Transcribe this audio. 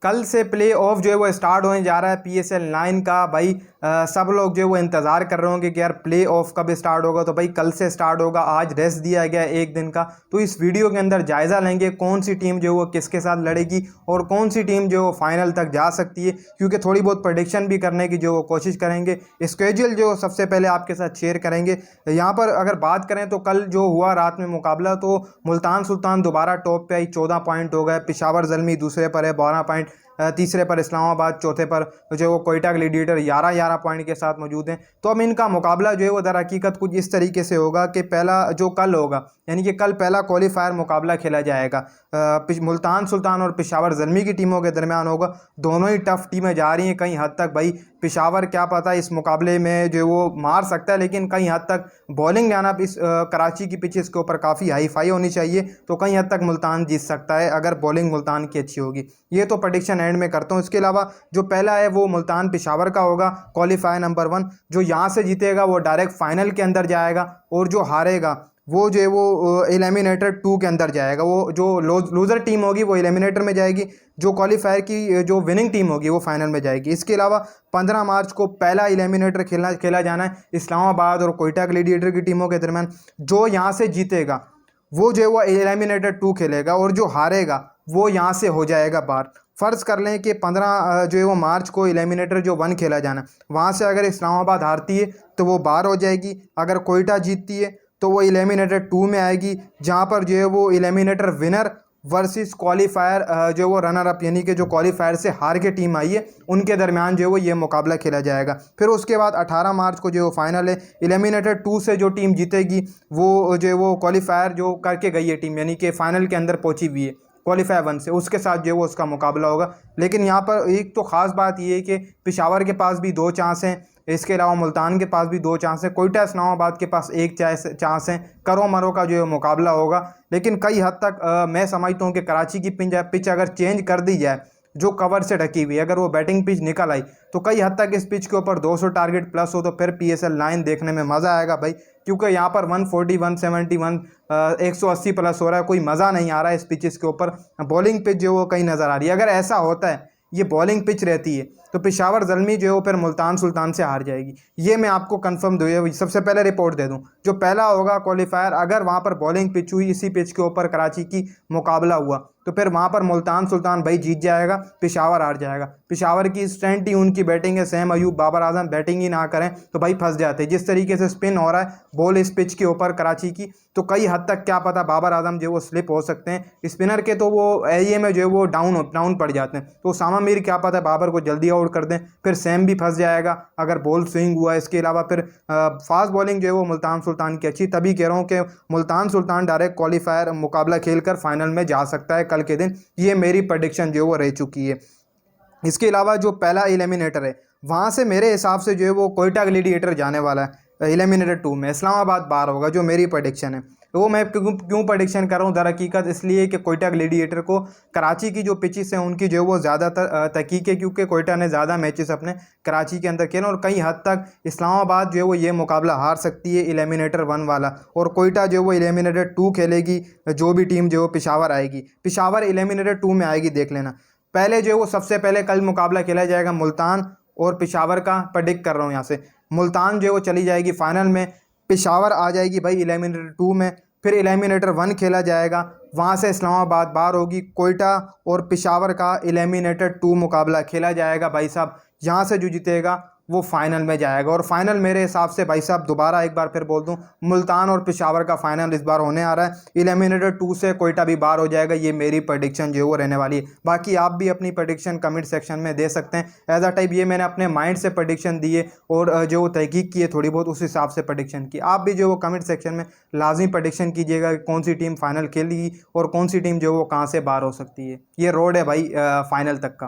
कल से play of जो है वो स्टार्ट होने जा रहा है PSL 9 का। भाई सब लोग जो है वो इंतज़ार कर रहे होंगे कि यार प्ले ऑफ कब स्टार्ट होगा। तो भाई कल से स्टार्ट होगा, आज रेस्ट दिया गया है एक दिन का। तो इस वीडियो के अंदर जायज़ा लेंगे कौन सी टीम जो है वो किसके साथ लड़ेगी और कौन सी टीम जो फाइनल तक जा सकती है, क्योंकि थोड़ी बहुत प्रेडिक्शन भी करने की जो कोशिश करेंगे। स्केड्यूल जो सबसे पहले आपके साथ शेयर करेंगे। यहाँ पर अगर बात करें तो कल जो हुआ रात में मुकाबला, तो मुल्तान सुल्तान दोबारा टॉप पे आई, 14 पॉइंट हो गए। पेशावर ज़ल्मी दूसरे पर है 12 पॉइंट, तीसरे पर इस्लामाबाद, चौथे पर जो वो कोयटा ग्लैडिएटर 11 पॉइंट के साथ मौजूद हैं। तो अब इनका मुकाबला जो है वो दर हकीकत कुछ इस तरीके से होगा कि पहला जो कल होगा, यानी कि कल पहला क्वालिफायर मुकाबला खेला जाएगा मुल्तान सुल्तान और पेशावर ज़ल्मी की टीमों के दरमियान होगा। दोनों ही टफ टीमें जा रही हैं कहीं हद तक। भाई पेशावर क्या पता इस मुकाबले में जो वो मार सकता है, लेकिन कहीं हद तक बॉलिंग लाइनअप इस कराची की पिचेस के ऊपर काफ़ी हाई फाई होनी चाहिए। तो कहीं हद तक मुल्तान जीत सकता है अगर बॉलिंग मुल्तान की अच्छी होगी। ये तो प्रेडिक्शन एंड में करता हूँ। इसके अलावा जो पहला है वो मुल्तान पेशावर का होगा, क्वालिफायर नंबर 1। जो यहाँ से जीतेगा वो डायरेक्ट फाइनल के अंदर जाएगा, और जो हारेगा वो जो है वो एलिमिनेटर 2 के अंदर जाएगा। वो जो लूज़र टीम होगी वो एलिमिनेटर में जाएगी, जो क्वालिफायर की जो विनिंग टीम होगी वो फाइनल में जाएगी। इसके अलावा 15 मार्च को पहला एलिमिनेटर खेला जाना है इस्लामाबाद और कोयटा ग्लैडिएटर की टीमों के दरमियान। जो यहाँ से जीतेगा वो जो है वो एलिमिनेटर 2 खेलेगा, और जो हारेगा वो यहाँ से हो जाएगा बाहर। फ़र्ज़ कर लें कि 15 जो है वो मार्च को एलिमिनेटर जो 1 खेला जाना है, वहाँ से अगर इस्लामाबाद हारती है तो वो बाहर हो जाएगी। अगर कोयटा जीतती है तो वो एलिमिनेटर 2 में आएगी, जहाँ पर जो है वो एलिमिनेटर विनर वर्सेस क्वालिफायर जो वो रनर अप, यानी कि जो क्वालिफायर से हार के टीम आई है उनके दरमियान जो है वो ये मुकाबला खेला जाएगा। फिर उसके बाद 18 मार्च को जो वो फाइनल है। एलिमिनेटर 2 से जो टीम जीतेगी वो जो है वो क्वालिफायर जो करके गई है टीम, यानी कि फ़ाइनल के अंदर पहुंची हुई है क्वालिफायर 1 से, उसके साथ जो है वो उसका मुकाबला होगा। लेकिन यहाँ पर एक तो ख़ास बात ये है कि पेशावर के पास भी 2 चांस हैं, इसके अलावा मुल्तान के पास भी 2 चांस हैं, कोयटा इस्लामाबाद के पास 1 चांस है। करो मरो का जो है मुकाबला होगा। लेकिन कई हद तक मैं समझता हूँ कि कराची की पिच अगर चेंज कर दी जाए, जो कवर से ढकी हुई, अगर वो बैटिंग पिच निकल आई, तो कई हद तक इस पिच के ऊपर 200 टारगेट प्लस हो, तो फिर PSL 9 देखने में मज़ा आएगा भाई। क्योंकि यहाँ पर 140 171 180 प्लस हो रहा है, कोई मज़ा नहीं आ रहा है इस पिचेस के ऊपर। बॉलिंग पिच जो वो कहीं नज़र आ रही है। अगर ऐसा होता है, ये बॉलिंग पिच रहती है, तो पेशावर ज़ल्मी जो है वो फिर मुल्तान सुल्तान से हार जाएगी। ये मैं आपको कंफर्म सबसे पहले रिपोर्ट दे दूं। जो पहला होगा क्वालिफायर, अगर वहाँ पर बॉलिंग पिच हुई, इसी पिच के ऊपर कराची की मुकाबला हुआ, तो फिर वहाँ पर मुल्तान सुल्तान भाई जीत जाएगा, पेशावर हार जाएगा। पेशावर की स्ट्रेंथ ही उनकी बैटिंग है। सैम अयूब, बाबर आजम बैटिंग ही ना करें तो भाई फंस जाते हैं। जिस तरीके से स्पिन हो रहा है बॉल इस पिच के ऊपर कराची की, तो कई हद तक क्या पता बाबर आजम जो वो स्लिप हो सकते हैं स्पिनर के, तो वो एरिए में जो है वो डाउन पड़ जाते हैं। तो उसामा मीर क्या पता बाबर को जल्दी आउट कर दें, फिर सैम भी फंस जाएगा अगर बॉल स्विंग हुआ। इसके अलावा फिर फास्ट बॉलिंग जो है वो मुल्तान सुल्तान की अच्छी। तभी कह रहा हूँ कि मुल्तान सुल्तान डायरेक्ट क्वालिफायर मुकाबला खेलकर फाइनल में जा सकता है कल के दिन। ये मेरी प्रेडिक्शन जो है वो रह चुकी है। इसके अलावा जो पहला एलिमिनेटर है, वहाँ से मेरे हिसाब से जो है वो कोयटा ग्लैडिएटर जाने वाला है एलिमिनेटर 2 में। इस्लामाबाद बाहर होगा, जो मेरी प्रेडिक्शन है। वो मैं क्यों प्रेडिक्शन कर रहा हूँ, दर हकीकत इसलिए कि कोयटा ग्लैडिएटर को कराची की जो पिचेस हैं उनकी जो है वो ज़्यादातर तहकीक है, क्योंकि कोयटा ने ज़्यादा मैचेस अपने कराची के अंदर खेले, और कई हद तक इस्लामाबाद जो है वो ये मुकाबला हार सकती है एलिमिनेटर 1 वाला, और कोयटा जो है वो एलिमिनेटर 2 खेलेगी। जो भी टीम जो पेशावर आएगी, पेशावर एलिमिनेटर 2 में आएगी, देख लेना। पहले जो है वो सबसे पहले कल मुकाबला खेला जाएगा मुल्तान और पेशावर का। प्रेडिक्ट कर रहा हूँ यहाँ से, मुल्तान जो है वो चली जाएगी फाइनल में, पेशावर आ जाएगी भाई एलिमिनेटर 2 में। फिर एलिमिनेटर 1 खेला जाएगा, वहाँ से इस्लामाबाद बाहर होगी, कोयटा और पेशावर का एलिमिनेटर 2 मुकाबला खेला जाएगा भाई साहब। यहाँ से जो जीतेगा वो फाइनल में जाएगा, और फाइनल मेरे हिसाब से भाई साहब दोबारा एक बार फिर बोल दूं, मुल्तान और पेशावर का फाइनल इस बार होने आ रहा है। एलिमिनेटर 2 से कोयटा भी बाहर हो जाएगा। ये मेरी प्रेडिक्शन जो है वो रहने वाली है। बाकी आप भी अपनी प्रेडिक्शन कमेंट सेक्शन में दे सकते हैं। एज अ टाइप ये मैंने अपने माइंड से प्रेडिक्शन दी है, और जो तहकीक की है थोड़ी बहुत, उस हिसाब से प्रेडिक्शन की। आप भी जो वो कमेंट सेक्शन में लाजमी प्रेडिक्शन कीजिएगा कि कौन सी टीम फाइनल खेलेगी और कौन सी टीम जो वो कहाँ से बाहर हो सकती है। ये रोड है भाई फाइनल तक का।